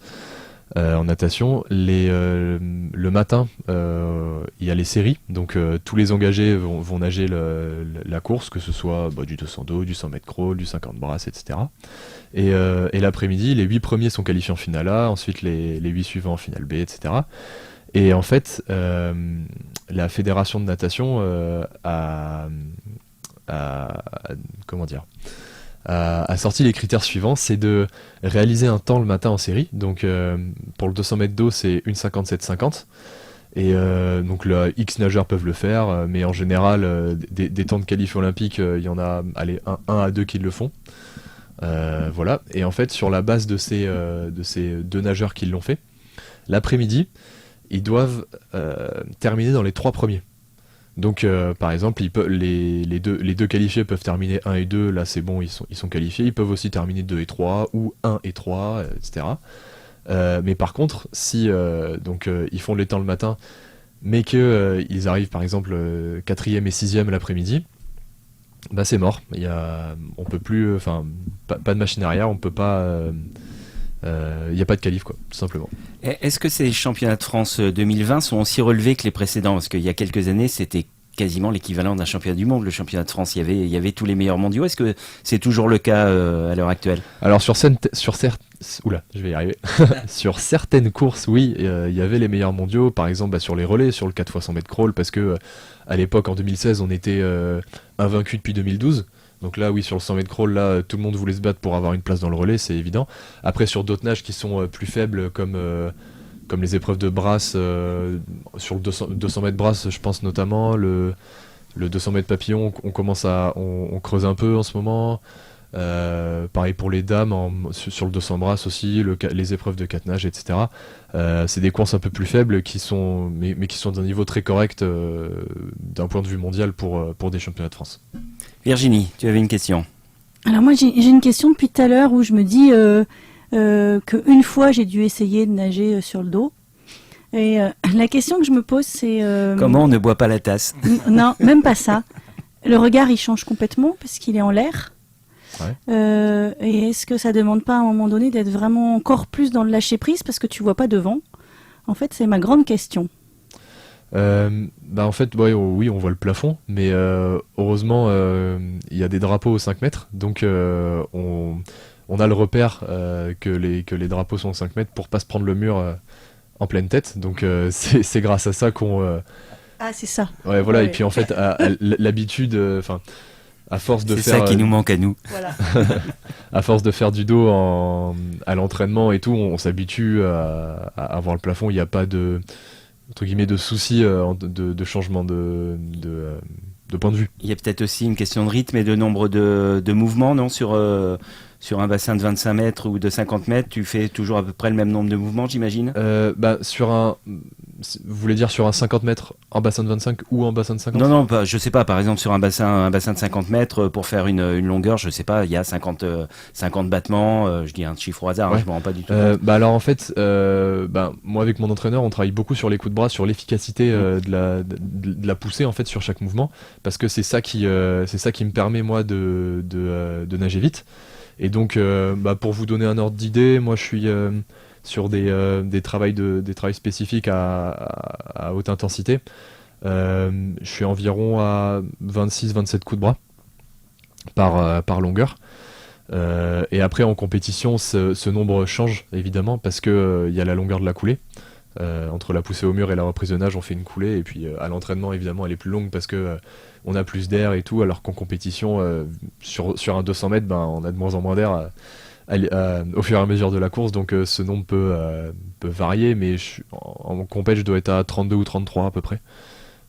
Speaker 6: en natation, le matin, il y a les séries. Donc tous les engagés vont nager la course, que ce soit du 200 dos, du 100 mètres crawl, du 50 brasses, etc. Et l'après-midi, les 8 premiers sont qualifiés en finale A, ensuite les 8 suivants en finale B, etc. Et en fait, la fédération de natation a sorti les critères suivants, c'est de réaliser un temps le matin en série. Donc pour le 200 mètres d'eau, c'est 1,57,50. Et donc là, X nageurs peuvent le faire, mais en général, des temps de qualif olympique, il y en a 1 à 2 qui le font. Voilà. Et en fait, sur la base de ces 2 nageurs qui l'ont fait, L'après-midi, ils doivent terminer dans les 3 premiers. Donc par exemple, les deux qualifiés peuvent terminer 1 et 2, là c'est bon, ils sont qualifiés. Ils peuvent aussi terminer 2 et 3, ou 1 et 3, etc. Mais par contre, si ils font les temps le matin, mais qu'ils arrivent par exemple 4e et 6e l'après-midi, bah c'est mort. On peut plus, pas de machine arrière, on peut pas. Il n'y a pas de qualif, quoi, tout simplement.
Speaker 2: Est-ce que ces championnats de France 2020 sont aussi relevés que les précédents? Parce qu'il y a quelques années, c'était quasiment l'équivalent d'un championnat du monde, le championnat de France. Il y avait tous les meilleurs mondiaux. Est-ce que c'est toujours le cas à l'heure actuelle?
Speaker 6: Alors sur certaines courses, oui, il y avait les meilleurs mondiaux. Par exemple, sur les relais, sur le 4x100 mètres crawl, parce que à l'époque, en 2016, on était invaincu depuis 2012. Donc là, oui, sur le 100 mètres crawl, là, tout le monde voulait se battre pour avoir une place dans le relais, c'est évident. Après, sur d'autres nages qui sont plus faibles, comme les épreuves de brasse, sur le 200 mètres brasse, je pense notamment, le 200 mètres papillon, on creuse un peu en ce moment. Pareil pour les dames, sur le 200 brasse aussi, les épreuves de 4 nages, etc. C'est des courses un peu plus faibles, mais qui sont d'un niveau très correct d'un point de vue mondial pour des championnats de France.
Speaker 2: Virginie, tu avais une question.
Speaker 3: Alors moi j'ai une question depuis tout à l'heure où je me dis qu'une fois j'ai dû essayer de nager sur le dos. Et la question que je me pose c'est...
Speaker 2: Comment on ne boit pas la tasse?
Speaker 3: Non, même pas ça. Le regard il change complètement parce qu'il est en l'air. Ouais. Et est-ce que ça demande pas à un moment donné d'être vraiment encore plus dans le lâcher prise parce que tu vois pas devant? En fait c'est ma grande question.
Speaker 6: En fait, oui, on voit le plafond, mais heureusement, il y a des drapeaux aux 5 mètres, donc on a le repère que les drapeaux sont aux 5 mètres pour pas se prendre le mur en pleine tête, donc c'est grâce à ça qu'on...
Speaker 3: Ah, c'est ça.
Speaker 6: Ouais, voilà,
Speaker 3: Ouais.
Speaker 6: Et puis en fait, à l'habitude, à force de
Speaker 2: C'est
Speaker 6: faire...
Speaker 2: ça qui nous manque à nous.
Speaker 3: Voilà.
Speaker 6: À force de faire du dos à l'entraînement et tout, on s'habitue à avoir le plafond, il n'y a pas de... entre guillemets de soucis de changement de point de vue.
Speaker 2: Il y a peut-être aussi une question de rythme et de nombre de mouvements, non? Sur un bassin de 25 mètres ou de 50 mètres, tu fais toujours à peu près le même nombre de mouvements, j'imagine?
Speaker 6: Vous voulez dire sur un 50 mètres en bassin de 25 ou en bassin de 50?
Speaker 2: Non, je sais pas. Par exemple, sur un bassin de 50 mètres, pour faire une longueur, je sais pas, il y a 50 battements, je dis un chiffre au hasard,
Speaker 6: Ouais.
Speaker 2: je me rends pas du tout.
Speaker 6: Alors en fait, moi avec mon entraîneur, on travaille beaucoup sur les coups de bras, sur l'efficacité de la poussée en fait sur chaque mouvement, parce que c'est ça qui me permet moi de nager vite. Et donc, pour vous donner un ordre d'idée, moi je suis sur des travails spécifiques à haute intensité. Je suis environ à 26-27 coups de bras par longueur. Et après en compétition, ce nombre change évidemment parce que il y a la longueur de la coulée. Entre la poussée au mur et la reprise de nage, on fait une coulée, et puis à l'entraînement évidemment elle est plus longue parce que on a plus d'air et tout, alors qu'en compétition sur un 200 mètres, on a de moins en moins d'air au fur et à mesure de la course, donc ce nombre peut varier, mais en compète je dois être à 32 ou 33 à peu près,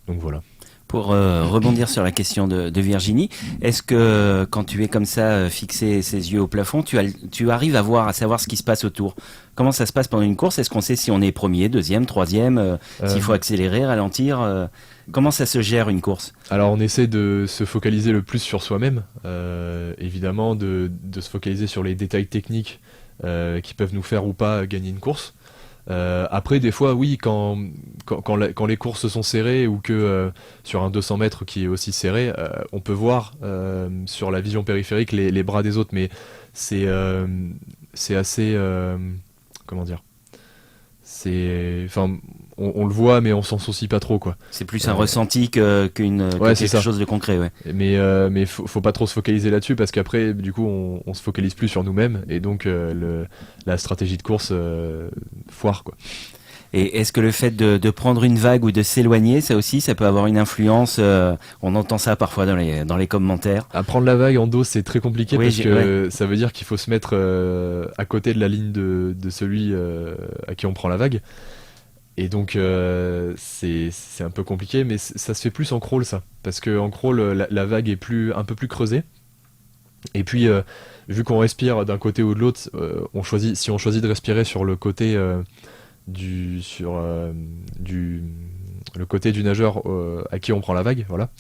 Speaker 6: donc voilà.
Speaker 2: Pour rebondir sur la question de Virginie, est-ce que quand tu es comme ça fixé ses yeux au plafond, tu arrives à savoir ce qui se passe autour? Comment ça se passe pendant une course? Est-ce qu'on sait si on est premier, deuxième, troisième, s'il faut accélérer, ralentir? Comment ça se gère une course?
Speaker 6: Alors on essaie de se focaliser le plus sur soi-même, évidemment de se focaliser sur les détails techniques qui peuvent nous faire ou pas gagner une course. Après des fois oui, quand les courses sont serrées ou que sur un 200 mètres qui est aussi serré, on peut voir sur la vision périphérique les bras des autres, mais c'est assez comment dire, on le voit mais on s'en soucie pas trop quoi.
Speaker 2: C'est plus un ressenti que quelque chose de concret, ouais.
Speaker 6: Mais faut pas trop se focaliser là-dessus parce qu'après du coup on se focalise plus sur nous-mêmes et donc la stratégie de course foire quoi.
Speaker 2: Et est-ce que le fait de prendre une vague ou de s'éloigner, ça aussi, ça peut avoir une influence? On entend ça parfois dans les commentaires.
Speaker 6: À prendre la vague en dos, c'est très compliqué
Speaker 2: Oui,
Speaker 6: parce que ça veut dire qu'il faut se mettre à côté de la ligne de celui à qui on prend la vague. Et donc c'est un peu compliqué, mais ça se fait plus en crawl ça. Parce qu'en crawl, la vague est un peu plus creusée. Et puis, vu qu'on respire d'un côté ou de l'autre, si on choisit de respirer sur le côté le côté du nageur à qui on prend la vague, voilà.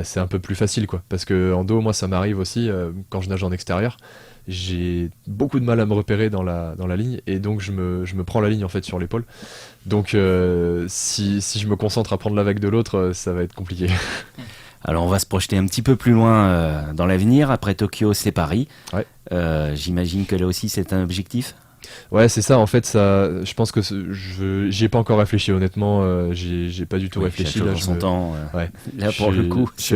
Speaker 6: C'est un peu plus facile, quoi. Parce que en dos, moi, ça m'arrive aussi quand je nage en extérieur. J'ai beaucoup de mal à me repérer dans la ligne, et donc je me prends la ligne en fait sur l'épaule. Donc si je me concentre à prendre la vague de l'autre, ça va être compliqué.
Speaker 2: Alors on va se projeter un petit peu plus loin dans l'avenir. Après Tokyo, c'est Paris.
Speaker 6: Ouais.
Speaker 2: J'imagine que là aussi c'est un objectif.
Speaker 6: Ouais, c'est ça. En fait, ça, je pense que j'y ai pas encore réfléchi. Honnêtement, j'ai pas du tout réfléchi. Là,
Speaker 2: son temps.
Speaker 6: Ouais.
Speaker 2: Là pour le coup,
Speaker 6: je suis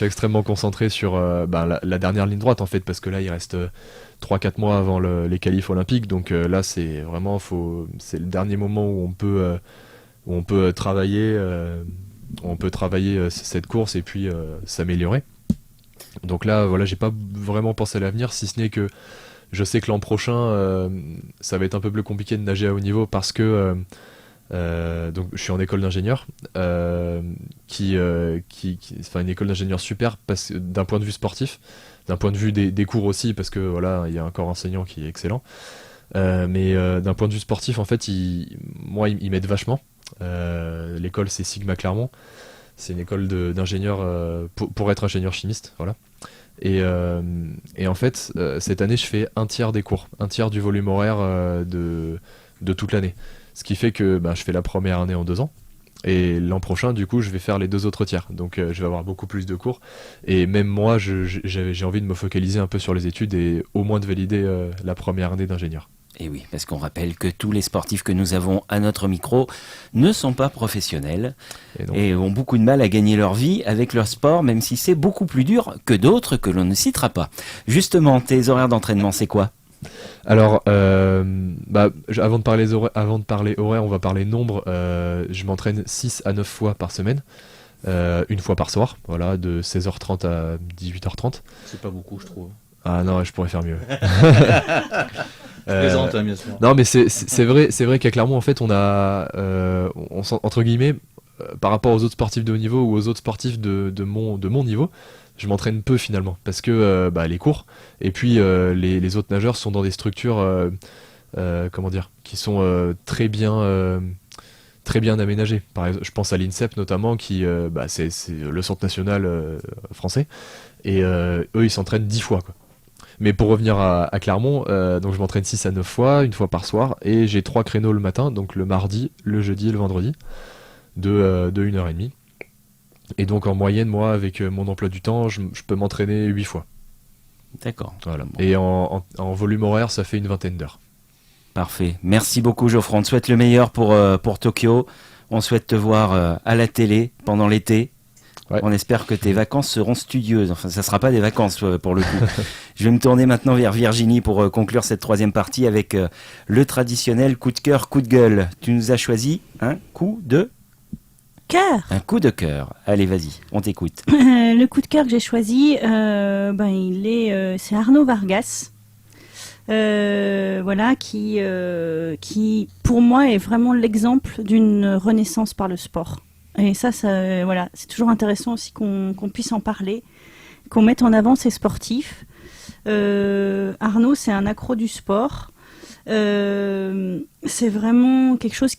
Speaker 6: extrêmement concentré sur la dernière ligne droite en fait, parce que là, il reste 3-4 mois avant les qualifs olympiques. Donc là, c'est vraiment c'est le dernier moment où on peut travailler. On peut travailler cette course et puis s'améliorer. Donc là, voilà, j'ai pas vraiment pensé à l'avenir, si ce n'est que je sais que l'an prochain, ça va être un peu plus compliqué de nager à haut niveau parce que donc je suis en école d'ingénieur, une école d'ingénieur super d'un point de vue sportif, d'un point de vue des cours aussi, parce que voilà, il y a un corps enseignant qui est excellent. Mais d'un point de vue sportif, en fait, ils m'aident vachement. L'école, c'est Sigma Clermont. C'est une école d'ingénieur pour être ingénieur chimiste, voilà. Et en fait, cette année, je fais un tiers des cours, un tiers du volume horaire de toute l'année. Ce qui fait que je fais la première année en 2 ans. Et l'an prochain, du coup, je vais faire les 2 autres tiers. Donc, je vais avoir beaucoup plus de cours. Et même moi, j'ai envie de me focaliser un peu sur les études et au moins de valider la première année d'ingénieur.
Speaker 2: Et oui, parce qu'on rappelle que tous les sportifs que nous avons à notre micro ne sont pas professionnels et ont beaucoup de mal à gagner leur vie avec leur sport, même si c'est beaucoup plus dur que d'autres que l'on ne citera pas. Justement, tes horaires d'entraînement, c'est quoi ?
Speaker 6: Alors, avant de parler horaire, on va parler nombre. Je m'entraîne 6 à 9 fois par semaine, une fois par soir, voilà, de 16h30 à 18h30.
Speaker 4: C'est pas beaucoup, je trouve.
Speaker 6: Ah non, je pourrais faire mieux.
Speaker 4: Présente, bien sûr.
Speaker 6: Non, mais c'est vrai qu'à Clermont, en fait, on a, entre guillemets, par rapport aux autres sportifs de haut niveau ou aux autres sportifs de mon niveau, je m'entraîne peu finalement, parce que les cours, et puis les autres nageurs sont dans des structures, qui sont très bien aménagées. Par exemple, je pense à l'INSEP notamment, qui c'est le centre national français, et eux ils s'entraînent 10 fois, quoi. Mais pour revenir à Clermont, donc je m'entraîne 6 à 9 fois, une fois par soir, et j'ai 3 créneaux le matin, donc le mardi, le jeudi et le vendredi, de 1h30. Et donc en moyenne, moi, avec mon emploi du temps, je peux m'entraîner 8 fois.
Speaker 2: D'accord.
Speaker 6: Voilà. Et en volume horaire, ça fait une 20aine d'heures.
Speaker 2: Parfait. Merci beaucoup, Geoffroy. On te souhaite le meilleur pour Tokyo. On souhaite te voir à la télé pendant l'été. Ouais. On espère que tes vacances seront studieuses. Enfin, ça ne sera pas des vacances pour le coup. Je vais me tourner maintenant vers Virginie pour conclure cette 3e partie avec le traditionnel coup de cœur, coup de gueule. Tu nous as choisi un coup de
Speaker 3: cœur.
Speaker 2: Un coup de cœur. Allez, vas-y, on t'écoute.
Speaker 3: Le coup de cœur que j'ai choisi, c'est Arnaud Vargas. Qui pour moi est vraiment l'exemple d'une renaissance par le sport. Et ça, c'est toujours intéressant aussi qu'on puisse en parler, qu'on mette en avant ces sportifs. Arnaud, c'est un accro du sport. C'est vraiment quelque chose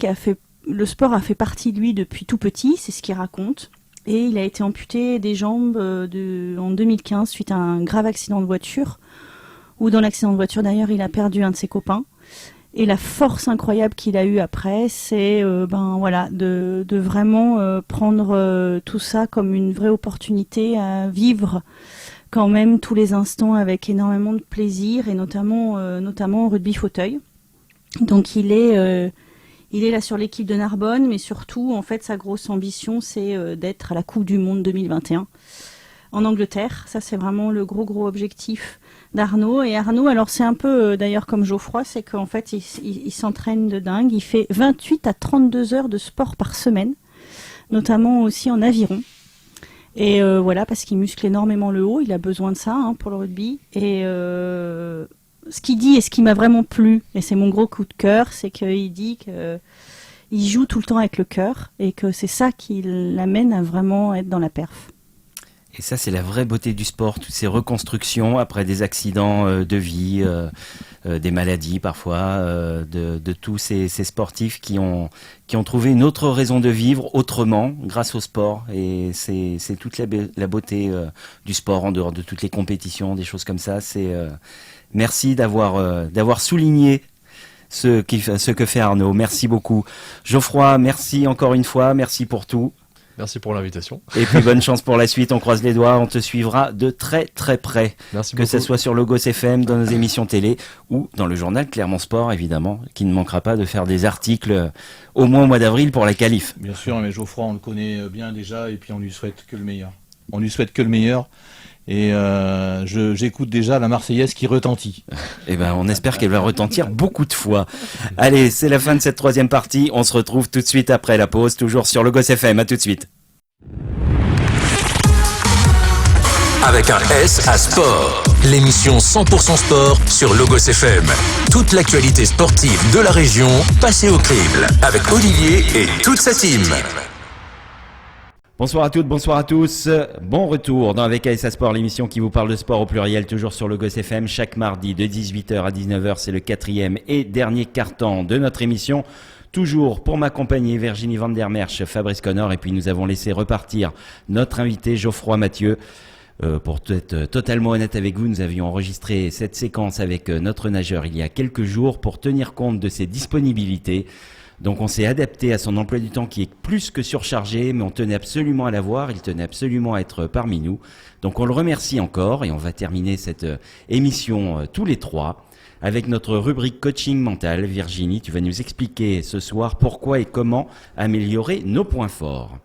Speaker 3: le sport a fait partie de lui depuis tout petit, c'est ce qu'il raconte. Et il a été amputé des jambes en 2015 suite à un grave accident de voiture, où dans l'accident de voiture d'ailleurs, il a perdu un de ses copains. Et la force incroyable qu'il a eue après, c'est de vraiment prendre tout ça comme une vraie opportunité à vivre quand même tous les instants avec énormément de plaisir, et notamment au rugby fauteuil. Donc il est là sur l'équipe de Narbonne, mais surtout en fait sa grosse ambition c'est d'être à la Coupe du Monde 2021 en Angleterre. Ça c'est vraiment le gros objectif d'Arnaud. Et Arnaud, alors c'est un peu d'ailleurs comme Geoffroy, c'est qu'en fait il s'entraîne de dingue. Il fait 28 à 32 heures de sport par semaine, notamment aussi en aviron. Et parce qu'il muscle énormément le haut, il a besoin de ça pour le rugby. Et ce qu'il dit et ce qui m'a vraiment plu, et c'est mon gros coup de cœur, c'est qu'il dit qu'il joue tout le temps avec le cœur et que c'est ça qui l'amène à vraiment être dans la perf.
Speaker 2: Et ça, c'est la vraie beauté du sport, toutes ces reconstructions après des accidents de vie, des maladies parfois, de tous ces sportifs qui ont trouvé une autre raison de vivre autrement grâce au sport. Et c'est toute la beauté du sport en dehors de toutes les compétitions, des choses comme ça. Merci d'avoir souligné ce que fait Arnaud. Merci beaucoup. Geoffroy, merci encore une fois, merci pour tout.
Speaker 6: Merci pour l'invitation.
Speaker 2: Et puis bonne chance pour la suite, on croise les doigts, on te suivra de très très près.
Speaker 6: Merci
Speaker 2: que
Speaker 6: beaucoup.
Speaker 2: ce soit sur Logos FM, dans nos émissions télé ou dans le journal Clermont Sport évidemment, qui ne manquera pas de faire des articles au moins au mois d'avril pour la qualif.
Speaker 4: Bien sûr, mais Geoffroy, on le connaît bien déjà et puis on lui souhaite que le meilleur. On lui souhaite que le meilleur. Et j'écoute déjà la Marseillaise qui retentit.
Speaker 2: Eh ben, on espère qu'elle va retentir beaucoup de fois. Allez, c'est la fin de cette troisième partie. On se retrouve tout de suite après la pause, toujours sur Logos FM. À tout de suite.
Speaker 5: Avec un S à sport. L'émission 100% sport sur Logos FM. Toute l'actualité sportive de la région passée au crible. Avec Olivier et toute sa team.
Speaker 2: Bonsoir à toutes, bonsoir à tous. Bon retour dans Avec ASA Sport, l'émission qui vous parle de sport au pluriel, toujours sur Logos FM. Chaque mardi de 18h à 19h, c'est le 4e et dernier quart-temps de notre émission. Toujours pour m'accompagner, Virginie Van der Merch, Fabrice Connor, et puis nous avons laissé repartir notre invité Geoffroy Mathieu. Pour être totalement honnête avec vous, nous avions enregistré cette séquence avec notre nageur il y a quelques jours pour tenir compte de ses disponibilités. Donc on s'est adapté à son emploi du temps qui est plus que surchargé, mais on tenait absolument à l'avoir, il tenait absolument à être parmi nous. Donc on le remercie encore et on va terminer cette émission tous les trois avec notre rubrique coaching mental. Virginie, tu vas nous expliquer ce soir pourquoi et comment améliorer nos points forts.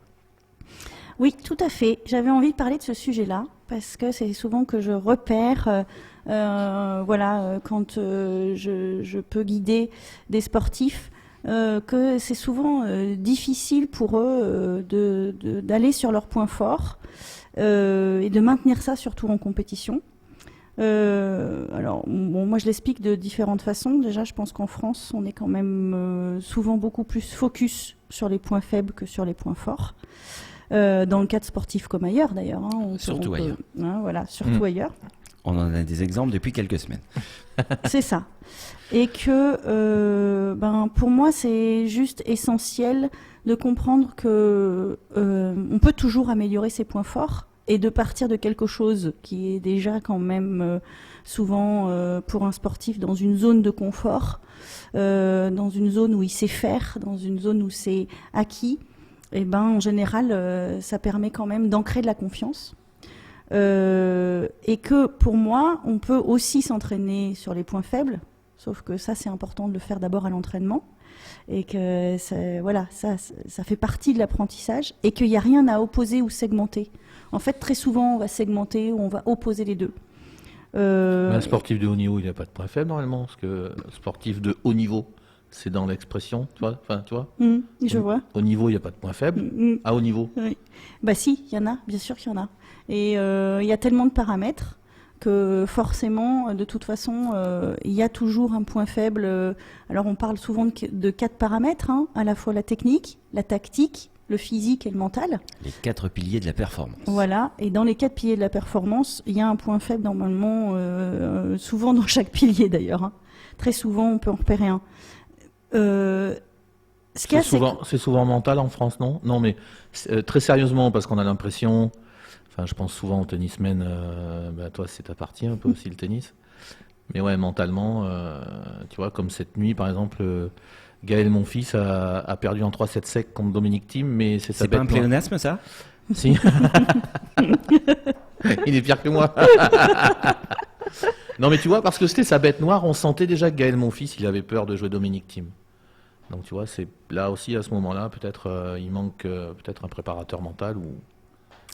Speaker 3: Oui, tout à fait. J'avais envie de parler de ce sujet-là parce que c'est souvent que je repère, quand je peux guider des sportifs, que c'est souvent difficile pour eux d'aller sur leurs points forts et de maintenir ça surtout en compétition. Moi je l'explique de différentes façons. Déjà, je pense qu'en France, on est quand même souvent beaucoup plus focus sur les points faibles que sur les points forts. Dans le cadre sportif comme ailleurs d'ailleurs.
Speaker 2: Surtout ailleurs.
Speaker 3: Surtout ailleurs.
Speaker 2: On en a des exemples depuis quelques semaines.
Speaker 3: C'est ça. Et que pour moi, c'est juste essentiel de comprendre que on peut toujours améliorer ses points forts et de partir de quelque chose qui est déjà quand même souvent pour un sportif dans une zone de confort, dans une zone où il sait faire, dans une zone où c'est acquis. Et en général, ça permet quand même d'ancrer de la confiance. Et que pour moi, on peut aussi s'entraîner sur les points faibles, sauf que ça, c'est important de le faire d'abord à l'entraînement, et que ça fait partie de l'apprentissage, et qu'il n'y a rien à opposer ou segmenter. En fait, très souvent, on va segmenter ou on va opposer les deux.
Speaker 4: Un sportif de haut niveau, il n'a pas de point faible normalement, parce que sportif de haut niveau, c'est dans l'expression, tu vois.
Speaker 3: Je vois.
Speaker 4: Au niveau, il n'y a pas de point faible. À haut niveau.
Speaker 3: Oui. Si, il y en a, bien sûr qu'il y en a. Et il y a tellement de paramètres que forcément, de toute façon, il y a toujours un point faible. Alors, on parle souvent de 4 paramètres, à la fois la technique, la tactique, le physique et le mental.
Speaker 2: Les 4 piliers de la performance.
Speaker 3: Voilà, et dans les 4 piliers de la performance, il y a un point faible normalement, souvent dans chaque pilier d'ailleurs. Très souvent, on peut en repérer un.
Speaker 4: C'est souvent mental en France, non ? Non, mais très sérieusement, parce qu'on a l'impression, je pense souvent au tennisman, toi c'est ta partie un peu aussi le tennis, mais ouais, mentalement, tu vois, comme cette nuit par exemple, Gaël Monfils a perdu en 3-7 secs contre Dominique Thiem, mais
Speaker 2: c'est pas un pléonasme ça ?
Speaker 4: Si. Il est pire que moi. Non mais tu vois, parce que c'était sa bête noire, on sentait déjà que Gaël Monfils, il avait peur de jouer Dominique Thiem. Donc tu vois, c'est là aussi à ce moment-là, peut-être il manque peut-être un préparateur mental ou.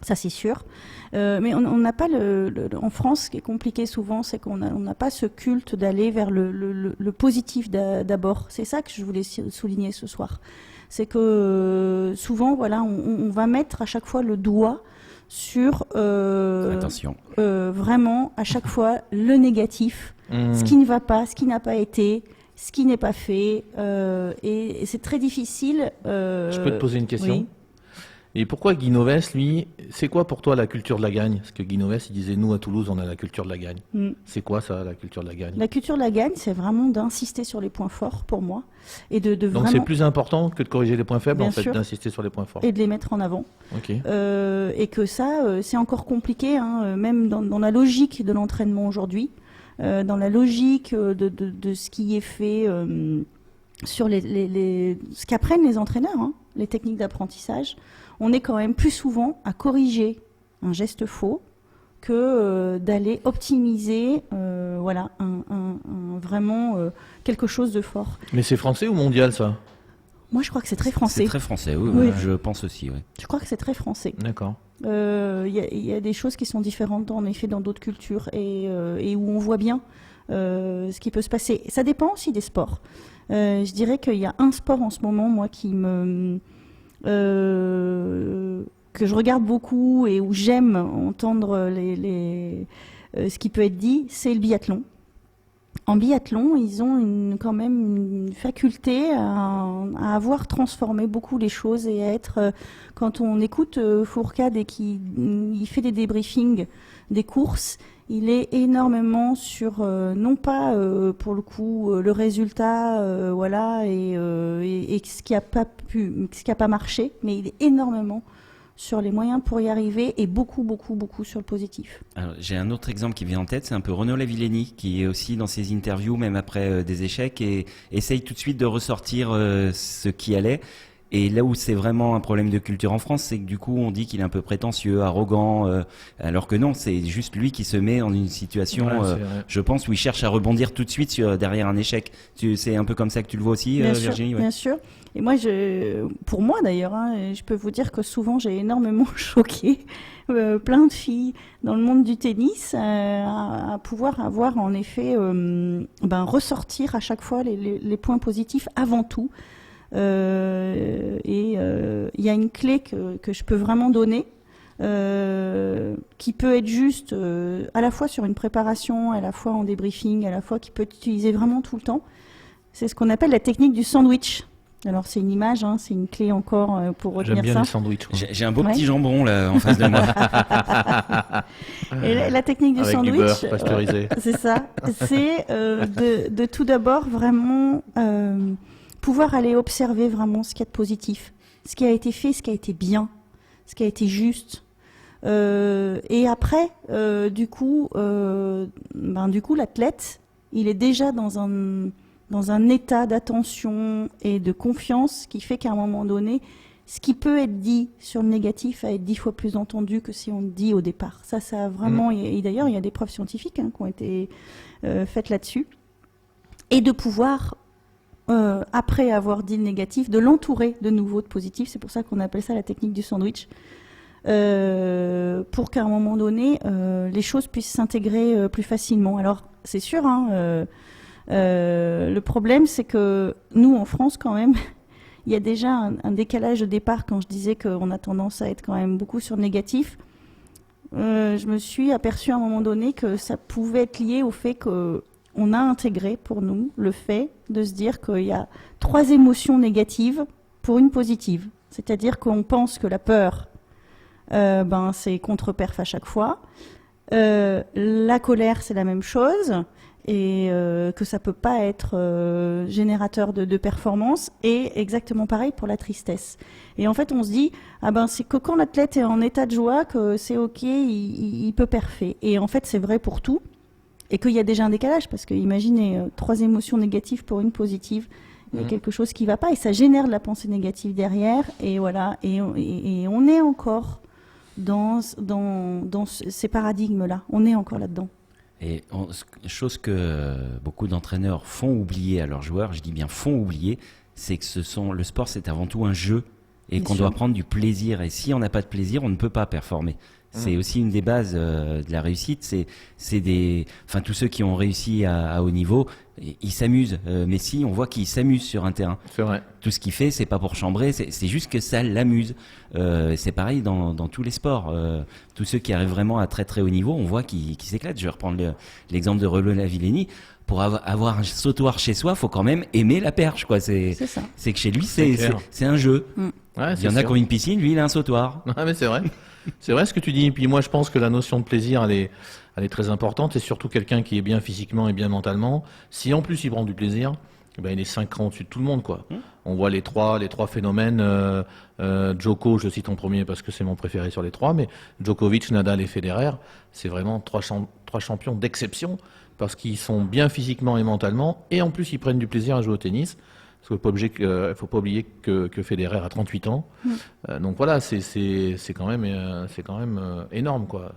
Speaker 3: Ça c'est sûr, mais on n'a pas en France, ce qui est compliqué souvent, c'est qu'on n'a pas ce culte d'aller vers le positif d'abord. C'est ça que je voulais souligner ce soir. C'est que souvent, on va mettre à chaque fois le doigt sur
Speaker 2: attention.
Speaker 3: Vraiment à chaque fois le négatif, ce qui ne va pas, ce qui n'a pas été, ce qui n'est pas fait, et c'est très difficile.
Speaker 4: Je peux te poser une question ?
Speaker 3: Oui.
Speaker 4: Et pourquoi Guy Novès, lui, c'est quoi pour toi la culture de la gagne? Parce que Guy Novès, il disait, nous à Toulouse, on a la culture de la gagne. C'est quoi ça, la culture de la gagne?
Speaker 3: La culture de la gagne, c'est vraiment d'insister sur les points forts pour moi. Et de
Speaker 4: Donc
Speaker 3: vraiment...
Speaker 4: c'est plus important que de corriger les points faibles,
Speaker 3: Bien
Speaker 4: en fait,
Speaker 3: sûr.
Speaker 4: d'insister sur les points forts.
Speaker 3: Et de les mettre en avant.
Speaker 4: Ok.
Speaker 3: Et que ça, c'est encore compliqué, hein, même dans la logique de l'entraînement aujourd'hui, dans la logique de ce qui est fait sur ce qu'apprennent les entraîneurs, hein, les techniques d'apprentissage. On est quand même plus souvent à corriger un geste faux que d'aller optimiser vraiment quelque chose de fort.
Speaker 4: Mais c'est français ou mondial, ça?
Speaker 3: Moi, je crois que c'est très français.
Speaker 2: C'est très français, oui,
Speaker 3: Oui.
Speaker 2: je pense aussi. Ouais.
Speaker 3: Je crois que c'est très français.
Speaker 4: D'accord.
Speaker 3: Il y a des choses qui sont différentes, en effet, dans d'autres cultures et où on voit bien ce qui peut se passer. Ça dépend aussi des sports. Je dirais qu'il y a un sport en ce moment, moi, que je regarde beaucoup et où j'aime entendre ce qui peut être dit, c'est le biathlon. En biathlon, ils ont quand même une faculté à avoir transformé beaucoup les choses et à être, quand on écoute Fourcade et qu'il fait des débriefings des courses, il est énormément sur, non pas pour le coup le résultat, et ce qui a pas marché, mais il est énormément sur les moyens pour y arriver et beaucoup sur le positif.
Speaker 2: Alors, j'ai un autre exemple qui vient en tête, c'est un peu Renaud Lavillenie qui est aussi dans ses interviews, même après des échecs, et essaye tout de suite de ressortir ce qui allait. Et là où c'est vraiment un problème de culture en France, c'est que du coup on dit qu'il est un peu prétentieux, arrogant, alors que non, c'est juste lui qui se met dans une situation,
Speaker 4: Ouais,
Speaker 2: je pense, où il cherche à rebondir tout de suite derrière un échec. C'est un peu comme ça que tu le vois aussi,
Speaker 3: Bien
Speaker 2: Virginie?
Speaker 3: sûr,
Speaker 2: Ouais.
Speaker 3: bien sûr. Et moi, pour moi d'ailleurs, hein, je peux vous dire que souvent j'ai énormément choqué plein de filles dans le monde du tennis à pouvoir avoir en effet ressortir à chaque fois les points positifs avant tout. Il y a une clé que je peux vraiment donner, qui peut être juste à la fois sur une préparation, à la fois en débriefing, à la fois qui peut être utilisée vraiment tout le temps. C'est ce qu'on appelle la technique du sandwich. Alors c'est une image, hein, c'est une clé encore pour retenir
Speaker 4: J'aime bien
Speaker 3: ça.
Speaker 4: les sandwichs. Quoi.
Speaker 2: J'ai un beau
Speaker 3: Ouais.
Speaker 2: petit jambon là en face de moi.
Speaker 3: Et la technique du
Speaker 4: Avec
Speaker 3: sandwich,
Speaker 4: du beurre pasteurisé.
Speaker 3: c'est ça, c'est de tout d'abord vraiment pouvoir aller observer vraiment ce qu'il y a de positif, ce qui a été fait, ce qui a été bien, ce qui a été juste. Et après, du coup, l'athlète, il est déjà dans un état d'attention et de confiance qui fait qu'à un moment donné, ce qui peut être dit sur le négatif va être 10 fois plus entendu que si on le dit au départ. Ça a vraiment... Et d'ailleurs, il y a des preuves scientifiques qui ont été faites là-dessus. Et de pouvoir, après avoir dit le négatif, de l'entourer de nouveau de positif. C'est pour ça qu'on appelle ça la technique du sandwich. Pour qu'à un moment donné, les choses puissent s'intégrer plus facilement. Alors, c'est sûr, le problème, c'est que nous, en France, quand même, il y a déjà un décalage de départ. Quand je disais qu'on a tendance à être quand même beaucoup sur le négatif, je me suis aperçue à un moment donné que ça pouvait être lié au fait qu'on a intégré pour nous le fait de se dire qu'il y a 3 émotions négatives pour une positive. C'est-à-dire qu'on pense que la peur, c'est contre-perf à chaque fois. La colère, c'est la même chose. Et que ça peut pas être générateur de performance, et exactement pareil pour la tristesse. Et en fait, on se dit c'est que quand l'athlète est en état de joie que c'est ok, il peut perfer. Et en fait, c'est vrai pour tout, et qu'il y a déjà un décalage, parce que imaginez 3 émotions négatives pour une positive, il y a quelque chose qui va pas, et ça génère de la pensée négative derrière, et voilà, et on est encore dans ces paradigmes-là, on est encore là-dedans.
Speaker 2: Et chose que beaucoup d'entraîneurs font oublier à leurs joueurs, je dis bien font oublier, c'est que le sport c'est avant tout un jeu et
Speaker 3: Bien
Speaker 2: qu'on
Speaker 3: sûr.
Speaker 2: doit prendre du plaisir. Et si on n'a pas de plaisir, on ne peut pas performer. C'est aussi une des bases de la réussite. Enfin, tous ceux qui ont réussi à haut niveau, ils s'amusent. Messi, on voit qu'il s'amuse sur un terrain.
Speaker 4: C'est vrai.
Speaker 2: Tout ce qu'il fait, c'est pas pour chambrer, c'est juste que ça l'amuse. C'est pareil dans tous les sports. Tous ceux qui arrivent vraiment à très très haut niveau, on voit qu'ils s'éclatent. Je vais reprendre l'exemple de Relo Lavillenie. Pour avoir un sautoir chez soi, faut quand même aimer la perche, quoi. C'est
Speaker 3: ça.
Speaker 2: C'est que chez lui,
Speaker 4: C'est clair.
Speaker 2: c'est un jeu.
Speaker 4: Ouais,
Speaker 2: Il y en a qui ont une piscine, lui, il a un sautoir.
Speaker 4: Ah, mais c'est vrai. C'est vrai ce que tu dis. Et puis moi, je pense que la notion de plaisir, elle est très importante. Et surtout quelqu'un qui est bien physiquement et bien mentalement. Si en plus il prend du plaisir, eh ben, il est 5 crans au-dessus de tout le monde, quoi. On voit les trois phénomènes. Djoko, je cite en premier parce que c'est mon préféré sur les trois, mais Djokovic, Nadal et Federer, c'est vraiment trois champions d'exception parce qu'ils sont bien physiquement et mentalement, et en plus ils prennent du plaisir à jouer au tennis. Parce qu'il ne faut pas oublier que Federer a 38 ans. Donc voilà, c'est quand même énorme, quoi.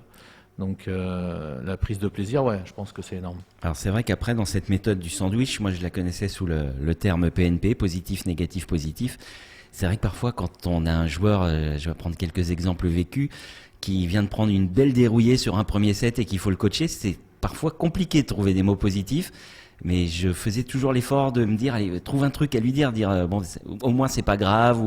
Speaker 4: Donc la prise de plaisir, ouais, je pense que c'est énorme.
Speaker 2: Alors c'est vrai qu'après, dans cette méthode du sandwich, moi je la connaissais sous le terme PNP, positif, négatif, positif. C'est vrai que parfois, quand on a un joueur, je vais prendre quelques exemples vécus, qui vient de prendre une belle dérouillée sur un premier set et qu'il faut le coacher, c'est parfois compliqué de trouver des mots positifs. Mais je faisais toujours l'effort de me dire, allez, trouve un truc à lui dire bon, au moins c'est pas grave,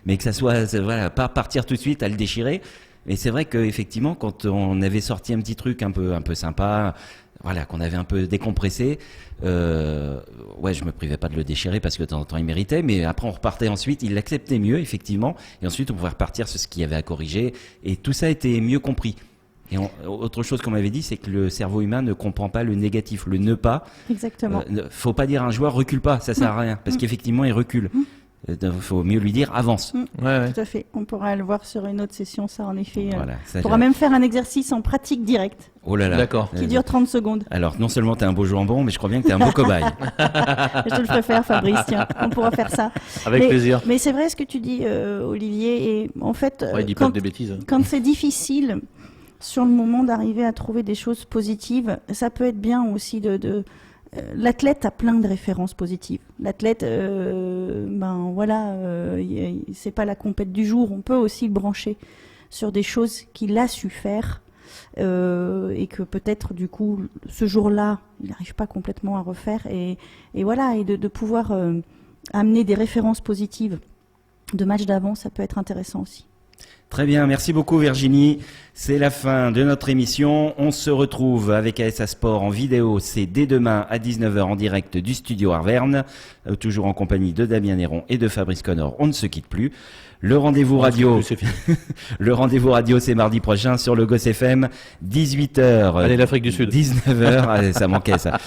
Speaker 2: mais que ça soit, voilà, pas partir tout de suite à le déchirer. Mais c'est vrai qu'effectivement, quand on avait sorti un petit truc un peu sympa, voilà, qu'on avait un peu décompressé, ouais, je me privais pas de le déchirer parce que de temps en temps il méritait, mais après on repartait ensuite, il l'acceptait mieux, effectivement, et ensuite on pouvait repartir sur ce qu'il y avait à corriger, et tout ça était mieux compris. Et autre chose qu'on m'avait dit, c'est que le cerveau humain ne comprend pas le négatif, le ne pas.
Speaker 3: Exactement.
Speaker 2: Faut pas dire à un joueur recule pas, ça sert à rien, parce qu'effectivement il recule. Faut mieux lui dire avance.
Speaker 4: Ouais.
Speaker 3: Tout à fait. On pourra le voir sur une autre session, ça en effet.
Speaker 2: Voilà, ça,
Speaker 3: on pourra même faire un exercice en pratique directe.
Speaker 2: Oh là là.
Speaker 4: D'accord.
Speaker 3: Qui dure 30 secondes.
Speaker 2: Alors non seulement t'es un beau jambon, mais je crois bien que t'es un beau cobaye.
Speaker 3: Je te le ferai faire, Fabrice. Tiens, on pourra faire ça.
Speaker 4: Avec plaisir.
Speaker 3: Mais c'est vrai ce que tu dis, Olivier. Et en fait,
Speaker 4: Ouais, il dit pas des bêtises.
Speaker 3: quand c'est difficile sur le moment d'arriver à trouver des choses positives, ça peut être bien aussi l'athlète a plein de références positives. L'athlète, ben voilà, c'est pas la compète du jour. On peut aussi le brancher sur des choses qu'il a su faire et que peut-être du coup ce jour-là, il n'arrive pas complètement à refaire. Et voilà, et de pouvoir amener des références positives de matchs d'avant, ça peut être intéressant aussi.
Speaker 2: Très bien, merci beaucoup Virginie. C'est la fin de notre émission. On se retrouve avec ASA Sport en vidéo. C'est dès demain à 19h en direct du studio Arverne, toujours en compagnie de Damien Néron et de Fabrice Connor. On ne se quitte plus. Le rendez-vous radio,
Speaker 4: C'est fini.
Speaker 2: le rendez-vous radio, c'est mardi prochain sur le Goss FM, 18h.
Speaker 4: Allez, l'Afrique du Sud.
Speaker 2: 19h. Allez, ça manquait, ça.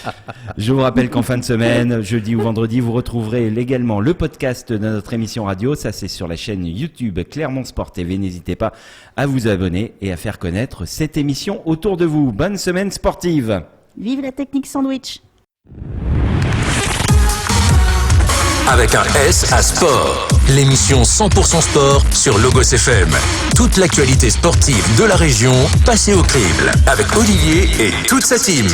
Speaker 2: Je vous rappelle qu'en fin de semaine, jeudi ou vendredi, vous retrouverez également le podcast de notre émission radio. Ça, c'est sur la chaîne YouTube Clermont Sport TV. N'hésitez pas à vous abonner et à faire connaître cette émission autour de vous. Bonne semaine sportive.
Speaker 3: Vive la technique sandwich!
Speaker 5: Avec un S à sport. L'émission 100% sport sur Logos FM. Toute l'actualité sportive de la région passée au crible. Avec Olivier et toute sa team.